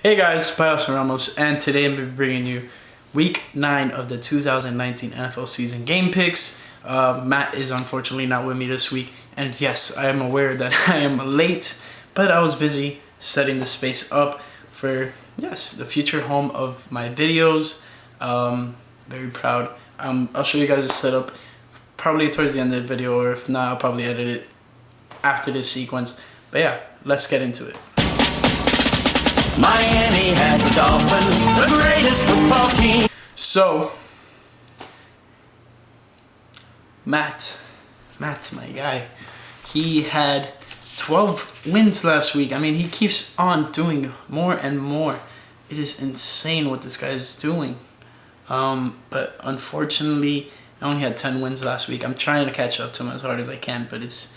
Hey guys, Patrios Ramos, and today I'm bringing you Week 9 of the 2019 NFL season game picks. Matt is unfortunately not with me this week, and yes, I am aware that I am late, but I was busy setting the space up for, the future home of my videos. Very proud. I'll show you guys the setup probably towards the end of the video, or if not, I'll probably edit it after this sequence. But yeah, let's get into it. Miami has the Dolphins, the greatest football team. So, Matt, my guy, he had 12 wins last week. I mean, he keeps on doing more and more. It is insane what this guy is doing. But unfortunately, I only had 10 wins last week. I'm trying to catch up to him as hard as I can, but he's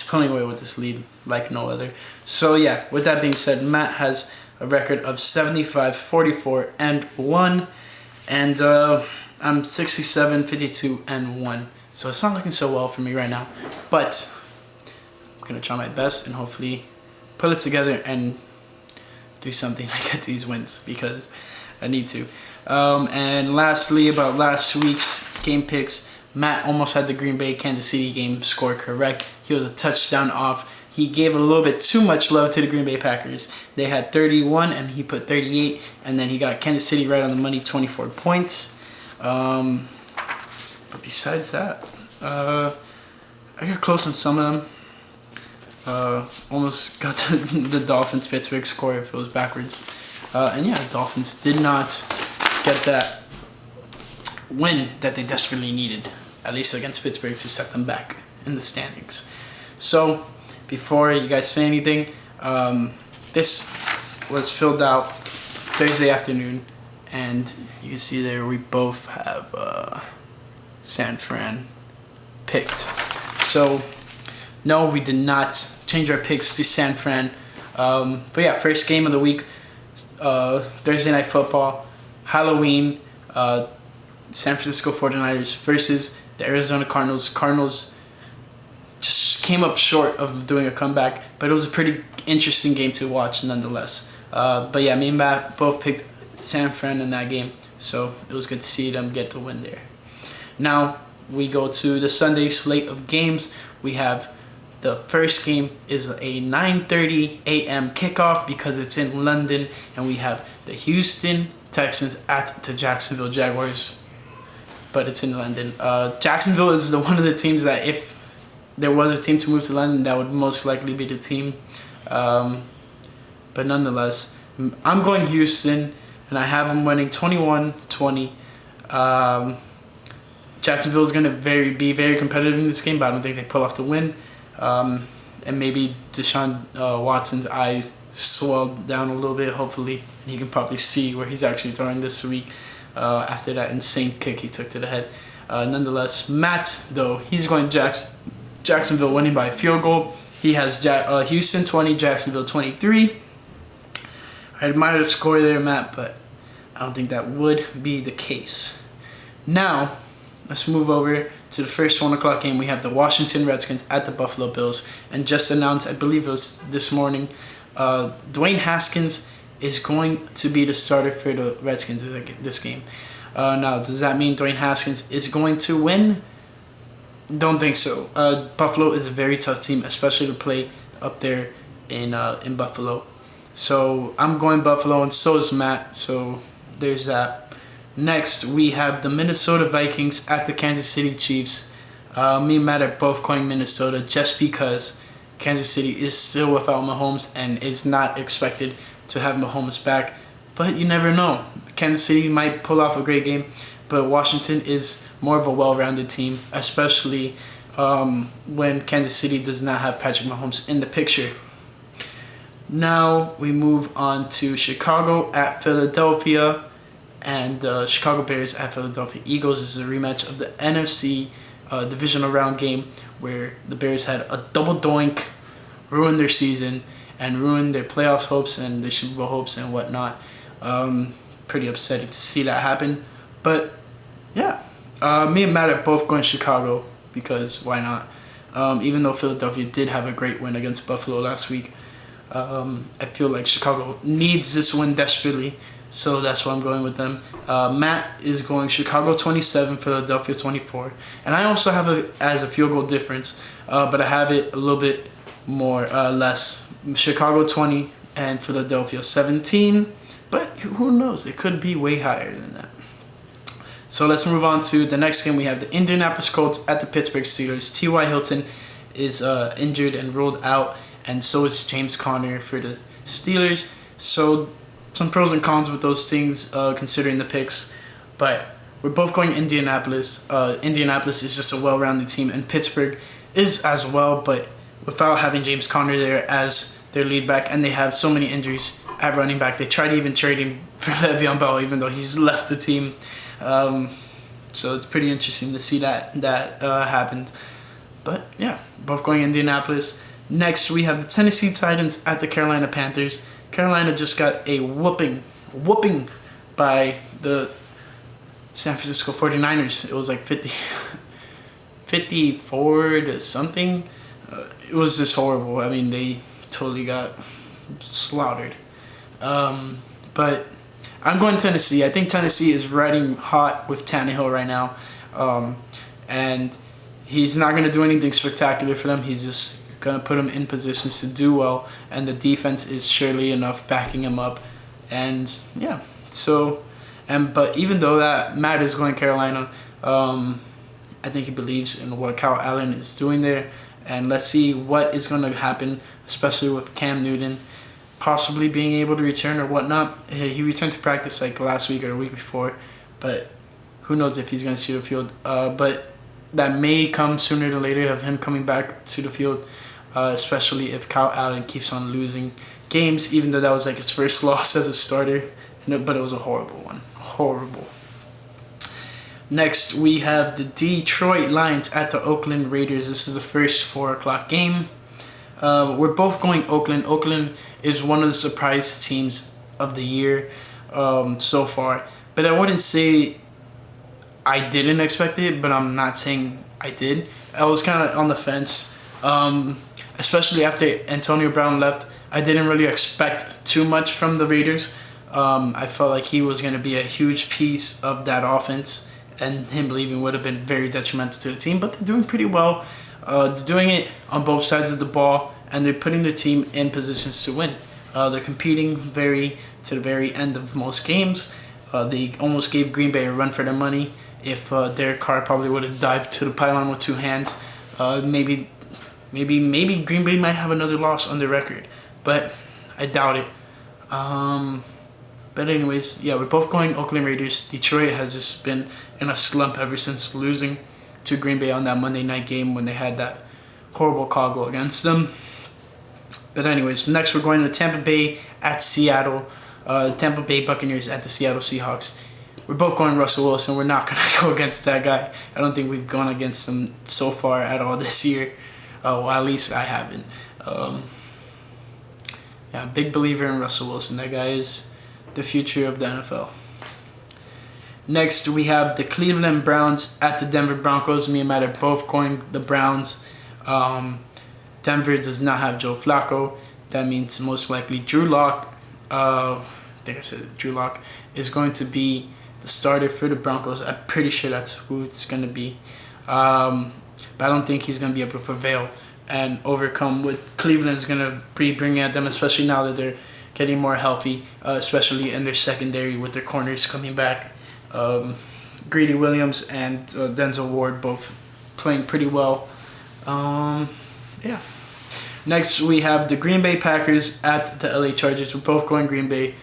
pulling away with this lead like no other. So yeah, with that being said, Matt has a record of 75, 44, and 1. And I'm 67, 52, and 1. So it's not looking so well for me right now. But I'm going to try my best and hopefully pull it together and do something to get these wins because I need to. And lastly, about last week's game picks, Matt almost had the Green Bay Kansas City game score correct. He was a touchdown off. He gave a little bit too much love to the Green Bay Packers. They had 31 and he put 38, and then he got Kansas City right on the money, 24 points. But besides that, I got close on some of them. Almost got to the Dolphins Pittsburgh score if it was backwards. And yeah, the Dolphins did not get that win that they desperately needed, at least against Pittsburgh, to set them back in the standings. So before you guys say anything, this was filled out Thursday afternoon, and you can see there we both have San Fran picked. So no, we did not change our picks to San Fran. But yeah, first game of the week, Thursday Night Football, Halloween, San Francisco 49ers versus the Arizona Cardinals. Cardinals just came up short of doing a comeback, but it was a pretty interesting game to watch nonetheless. But yeah, me and Matt both picked San Fran in that game, so it was good to see them get the win there. Now we go to the Sunday slate of games. We have the first game is a 9:30 a.m. kickoff because it's in London, and we have the Houston Texans at the Jacksonville Jaguars, but it's in London. Jacksonville is one of the teams that if there was a team to move to London, that would most likely be the team. But nonetheless, I'm going Houston, and I have them winning 21-20. Jacksonville is going to be very competitive in this game, but I don't think they pull off the win. And maybe Deshaun Watson's eyes swelled down a little bit, hopefully, and he can probably see where he's actually throwing this week after that insane kick he took to the head. Nonetheless, Matt, though, he's going Jacksonville winning by a field goal. He has Houston 20, Jacksonville 23. I admire the score there, Matt, but I don't think that would be the case. Now, let's move over to the first 1 o'clock game. We have the Washington Redskins at the Buffalo Bills. And just announced, I believe it was this morning, Dwayne Haskins is going to be the starter for the Redskins this game. Now, does that mean Dwayne Haskins is going to win? Don't think so. Buffalo is a very tough team, especially to play up there in Buffalo. So I'm going Buffalo, and so is Matt. So there's that. Next, we have the Minnesota Vikings at the Kansas City Chiefs. Me and Matt are both going Minnesota just because Kansas City is still without Mahomes and is not expected to have Mahomes back. But you never know. Kansas City might pull off a great game, but Washington is more of a well-rounded team, especially when Kansas City does not have Patrick Mahomes in the picture. Now we move on to Chicago at Philadelphia, and Chicago Bears at Philadelphia Eagles. This is a rematch of the NFC divisional round game where the Bears had a double doink, ruined their season, and ruined their playoffs hopes and their Super Bowl hopes and whatnot. Pretty upsetting to see that happen. But yeah, me and Matt are both going Chicago because why not? Even though Philadelphia did have a great win against Buffalo last week. I feel like Chicago needs this win desperately, so that's why I'm going with them. Matt is going Chicago 27, Philadelphia 24, and I also have it as a field goal difference, but I have it a little bit more less. Chicago 20 and Philadelphia 17, but who knows? It could be way higher than that. So let's move on to the next game. We have the Indianapolis Colts at the Pittsburgh Steelers. T.Y. Hilton is injured and ruled out, and so is James Conner for the Steelers. So some pros and cons with those things, considering the picks. But we're both going Indianapolis. Indianapolis is just a well-rounded team, and Pittsburgh is as well, but without having James Conner there as their lead back, and they have so many injuries at running back. They tried to even trade him for Le'Veon Bell, even though he's left the team. So it's pretty interesting to see that happened. But yeah, both going Indianapolis. Next, we have the Tennessee Titans at the Carolina Panthers. Carolina just got a whooping by the San Francisco 49ers. It was like 54 to something. It was just horrible. I mean, they totally got slaughtered. But I'm going Tennessee. I think Tennessee is riding hot with Tannehill right now. And he's not going to do anything spectacular for them. He's just going to put them in positions to do well. And the defense is surely enough backing him up. And yeah, but even though that Matt is going Carolina, I think he believes in what Kyle Allen is doing there. And let's see what is going to happen, especially with Cam Newton possibly being able to return or whatnot. He returned to practice like last week or a week before, but who knows if he's going to see the field. But that may come sooner than later of him coming back to the field, especially if Kyle Allen keeps on losing games, even though that was like his first loss as a starter. But it was a horrible one. Horrible. Next, we have the Detroit Lions at the Oakland Raiders. This is the first 4 o'clock game. We're both going Oakland. Oakland is one of the surprise teams of the year so far. But I wouldn't say I didn't expect it, but I'm not saying I did. I was kind of on the fence, especially after Antonio Brown left. I didn't really expect too much from the Raiders. I felt like he was going to be a huge piece of that offense, and him leaving would have been very detrimental to the team. But they're doing pretty well. They're doing it on both sides of the ball, and they're putting their team in positions to win. They're competing to the very end of most games. They almost gave Green Bay a run for their money. If Derek Carr probably would have dived to the pylon with 2 hands, maybe Green Bay might have another loss on their record, but I doubt it. But anyways, yeah, we're both going Oakland Raiders. Detroit has just been in a slump ever since losing to Green Bay on that Monday night game when they had that horrible call goal against them. But anyways, next we're going to Tampa Bay at Seattle. Tampa Bay Buccaneers at the Seattle Seahawks. We're both going Russell Wilson. We're not going to go against that guy. I don't think we've gone against him so far at all this year. Well, at least I haven't. Yeah, big believer in Russell Wilson. That guy is the future of the NFL. Next, we have the Cleveland Browns at the Denver Broncos. Me and Matt are both going the Browns. Denver does not have Joe Flacco. That means most likely Drew Lock. I think I said Drew Lock is going to be the starter for the Broncos. I'm pretty sure that's who it's going to be. But I don't think he's going to be able to prevail and overcome what Cleveland's going to be bringing at them, especially now that they're getting more healthy, especially in their secondary with their corners coming back. Greedy Williams and Denzel Ward both playing pretty well. Yeah. Next, we have the Green Bay Packers at the LA Chargers. We're both going Green Bay.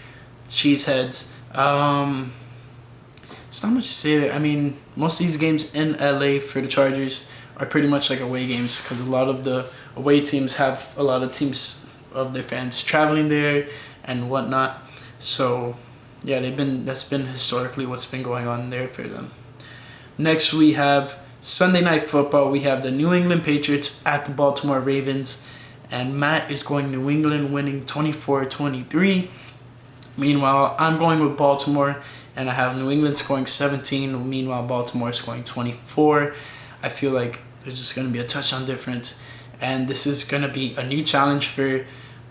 Cheeseheads. There's not much to say there. I mean, most of these games in LA for the Chargers are pretty much like away games because a lot of the away teams have a lot of teams of their fans traveling there and whatnot. So, yeah, that's been historically what's been going on there for them. Next, we have Sunday Night Football. We have the New England Patriots at the Baltimore Ravens. And Matt is going New England, winning 24-23. Meanwhile, I'm going with Baltimore, and I have New England scoring 17. Meanwhile, Baltimore scoring 24. I feel like there's just going to be a touchdown difference. And this is going to be a new challenge for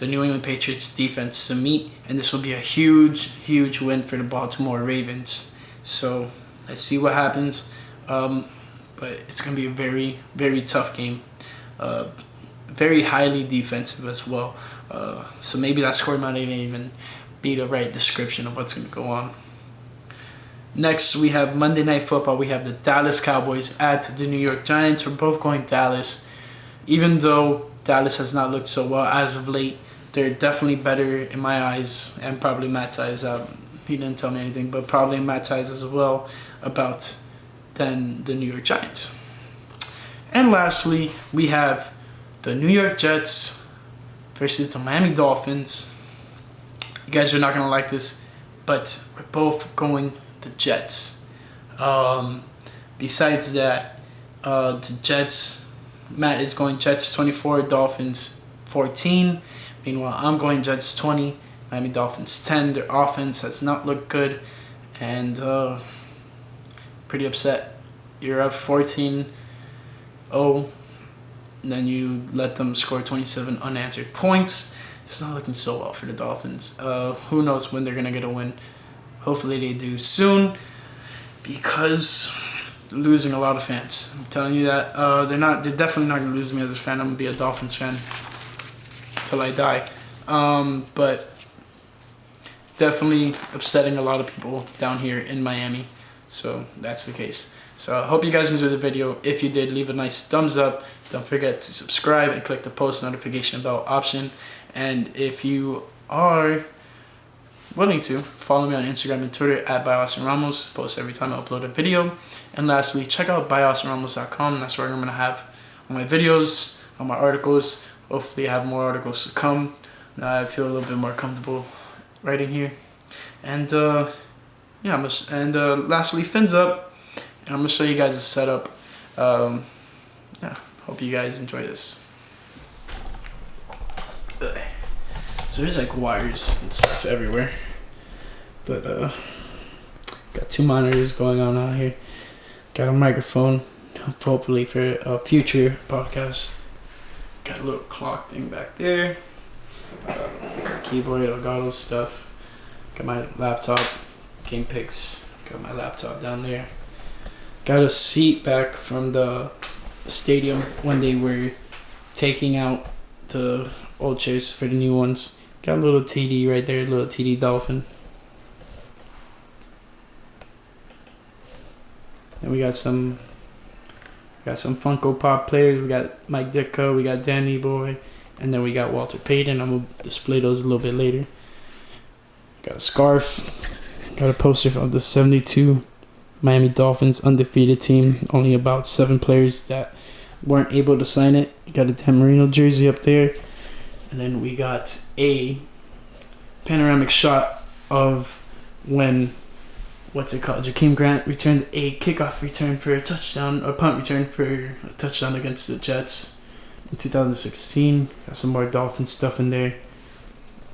the New England Patriots defense to meet, and this will be a huge, huge win for the Baltimore Ravens. So let's see what happens. But it's going to be a very, very tough game. Very highly defensive as well. So maybe that score might not even be the right description of what's going to go on. Next, we have Monday Night Football. We have the Dallas Cowboys at the New York Giants. We're both going Dallas. Even though Dallas has not looked so well as of late, they're definitely better in my eyes, and probably Matt's eyes. He didn't tell me anything, but probably in Matt's eyes as well, about than the New York Giants. And lastly, we have the New York Jets versus the Miami Dolphins. You guys are not going to like this, but we're both going the Jets. Besides that, the Jets, Matt is going Jets 24, Dolphins 14. Meanwhile, I'm going Jets 20, Miami Dolphins 10. Their offense has not looked good, and pretty upset. You're up 14-0, and then you let them score 27 unanswered points. It's not looking so well for the Dolphins. Who knows when they're going to get a win. Hopefully they do soon, because they're losing a lot of fans. I'm telling you that. They're definitely not going to lose me as a fan. I'm going to be a Dolphins fan till I die. But definitely upsetting a lot of people down here in Miami. So that's the case. So I hope you guys enjoyed the video. If you did, leave a nice thumbs up. Don't forget to subscribe and click the post notification bell option. And if you are willing to, follow me on Instagram and Twitter at @ByAustinRamos. Post every time I upload a video. And lastly, check out byaustinramos.com. That's where I'm going to have all my videos, all my articles. Hopefully I have more articles to come. Now I feel a little bit more comfortable writing here. And yeah, lastly, fins up. And I'm going to show you guys the setup. Yeah, hope you guys enjoy this. So there's like wires and stuff everywhere. But got two monitors going on out here. Got a microphone, hopefully for a future podcast. Got a little clock thing back there. Keyboard, Elgato stuff. Got my laptop, game picks. Got my laptop down there. Got a seat back from the stadium when they were taking out the old chairs for the new ones. Got a little TD right there, little TD Dolphin. And we got some Funko Pop players. We got Mike Ditka, we got Danny Boy, and then we got Walter Payton. I'm gonna display those a little bit later. Got a scarf. Got a poster of the 72 Miami Dolphins undefeated team. Only about 7 players that weren't able to sign it. Got a Dan Marino jersey up there. And then we got a panoramic shot of when, Jakeem Grant returned a kickoff return for a touchdown, or punt return for a touchdown against the Jets in 2016. Got some more Dolphin stuff in there.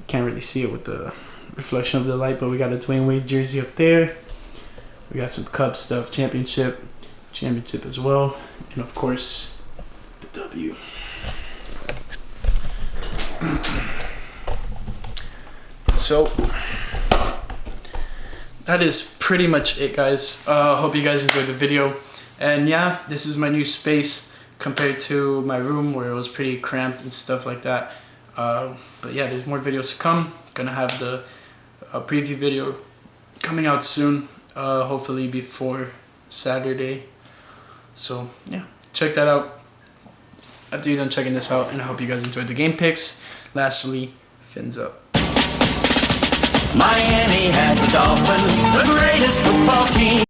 Can't really see it with the reflection of the light, but we got a Dwayne Wade jersey up there. We got some Cubs stuff, championship as well, and of course the W. So that is pretty much it, guys. Hope you guys enjoyed the video. And yeah, this is my new space compared to my room where it was pretty cramped and stuff like that. But yeah, there's more videos to come. Gonna have the preview video coming out soon, hopefully before Saturday. So yeah, check that out after you're done checking this out, and I hope you guys enjoyed the game picks. Lastly, fins up. Miami has the Dolphins, the greatest football team.